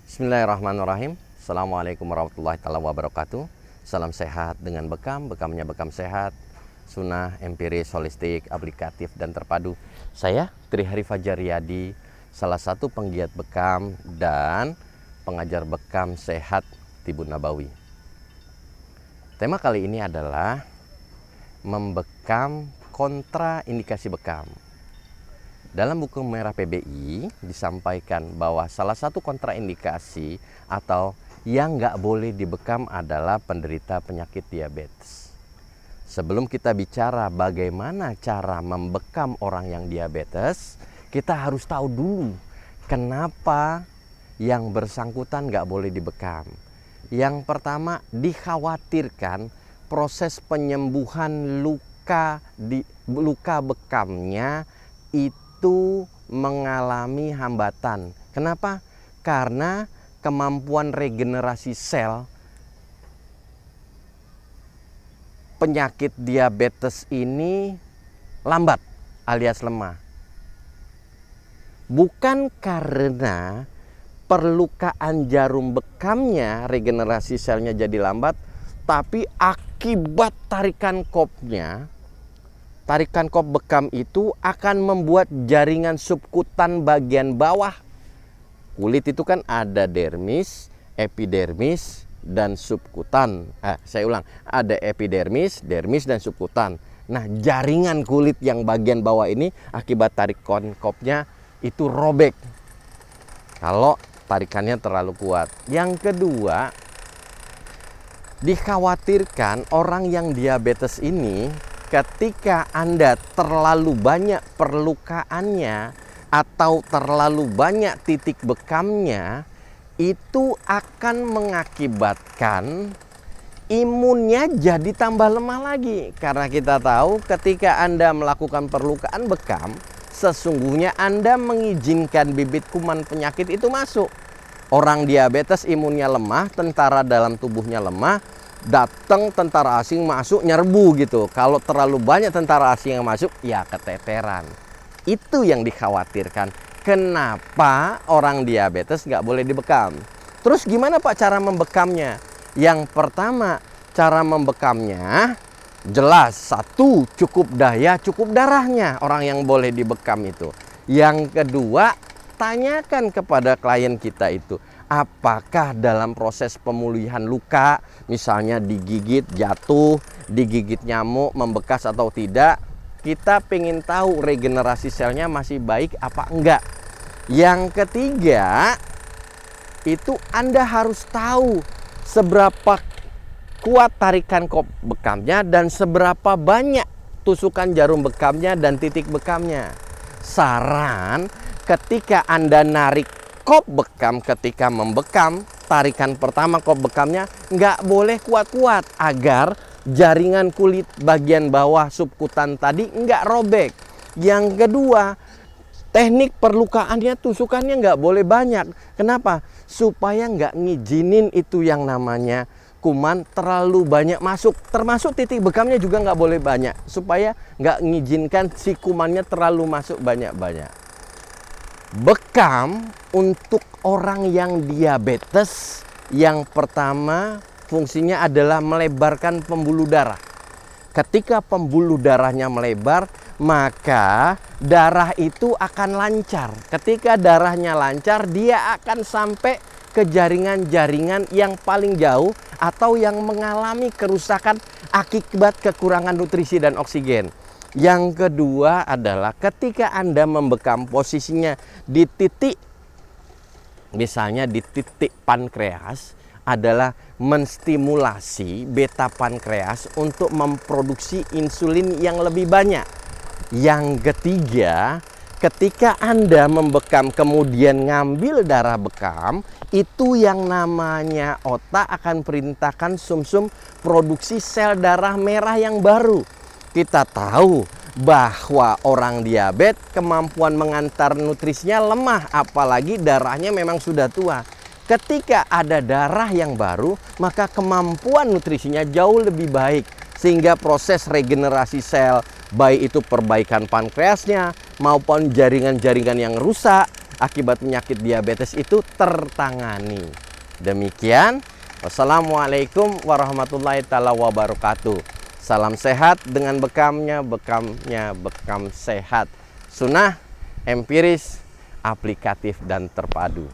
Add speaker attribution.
Speaker 1: Bismillahirrahmanirrahim. Assalamualaikum warahmatullahi wabarakatuh. Salam sehat dengan bekam, bekamnya bekam sehat. Sunnah, empiris, holistik, aplikatif, dan terpadu. Saya Trihari Fajar Riyadi, salah satu penggiat bekam dan pengajar bekam sehat Tibun Nabawi. Tema kali ini adalah membekam kontraindikasi bekam. Dalam buku merah PBI disampaikan bahwa salah satu kontraindikasi atau yang nggak boleh dibekam adalah penderita penyakit diabetes. Sebelum kita bicara bagaimana cara membekam orang yang diabetes, kita harus tahu dulu kenapa yang bersangkutan nggak boleh dibekam. Yang pertama, dikhawatirkan proses penyembuhan luka bekamnya itu mengalami hambatan. Kenapa? Karena kemampuan regenerasi sel penyakit diabetes ini lambat alias lemah. Bukan karena perlukaan jarum bekamnya regenerasi selnya jadi lambat, tapi akibat tarikan kop bekam itu akan membuat jaringan subkutan bagian bawah. Kulit itu kan ada dermis, epidermis, dan subkutan. Saya ulang, ada epidermis, dermis, dan subkutan. Nah, jaringan kulit yang bagian bawah ini akibat tarikan kopnya itu robek kalau tarikannya terlalu kuat. Yang kedua, dikhawatirkan orang yang diabetes ini ketika Anda terlalu banyak perlukaannya atau terlalu banyak titik bekamnya, itu akan mengakibatkan imunnya jadi tambah lemah lagi. Karena kita tahu ketika Anda melakukan perlukaan bekam, sesungguhnya Anda mengizinkan bibit kuman penyakit itu masuk. Orang diabetes imunnya lemah, tentara dalam tubuhnya lemah, datang tentara asing masuk nyerbu gitu. Kalau terlalu banyak tentara asing yang masuk, ya keteteran. Itu yang dikhawatirkan. Kenapa orang diabetes nggak boleh dibekam? Terus gimana Pak cara membekamnya? Yang pertama, cara membekamnya jelas. Satu, cukup daya, cukup darahnya orang yang boleh dibekam itu. Yang kedua, tanyakan kepada klien kita itu, apakah dalam proses pemulihan luka, misalnya digigit, jatuh, digigit nyamuk, membekas atau tidak, kita pengen tahu regenerasi selnya masih baik apa enggak. Yang ketiga, itu Anda harus tahu seberapa kuat tarikan kop bekamnya dan seberapa banyak tusukan jarum bekamnya dan titik bekamnya. Saran, ketika Anda narik kop bekam, ketika membekam, tarikan pertama kop bekamnya nggak boleh kuat-kuat agar jaringan kulit bagian bawah subkutan tadi nggak robek. Yang kedua, teknik perlukaannya, tusukannya nggak boleh banyak. Kenapa? Supaya nggak ngizinin itu yang namanya kuman terlalu banyak masuk. Termasuk titik bekamnya juga nggak boleh banyak. Supaya nggak ngizinkan si kumannya terlalu masuk banyak-banyak. Bekam untuk orang yang diabetes, yang pertama fungsinya adalah melebarkan pembuluh darah. Ketika pembuluh darahnya melebar, maka darah itu akan lancar. Ketika darahnya lancar, dia akan sampai ke jaringan-jaringan yang paling jauh atau yang mengalami kerusakan akibat kekurangan nutrisi dan oksigen. Yang kedua adalah ketika Anda membekam posisinya di titik, misalnya di titik pankreas, adalah menstimulasi beta pankreas untuk memproduksi insulin yang lebih banyak. Yang ketiga, ketika Anda membekam kemudian ngambil darah bekam, itu yang namanya otak akan perintahkan sumsum produksi sel darah merah yang baru. Kita tahu bahwa orang diabetes kemampuan mengantar nutrisinya lemah, apalagi darahnya memang sudah tua. Ketika ada darah yang baru, maka kemampuan nutrisinya jauh lebih baik. Sehingga proses regenerasi sel, baik itu perbaikan pankreasnya maupun jaringan-jaringan yang rusak, akibat penyakit diabetes itu tertangani. Demikian, wassalamualaikum warahmatullahi wabarakatuh. Salam sehat dengan bekamnya bekam sehat. Sunnah, empiris, aplikatif, dan terpadu.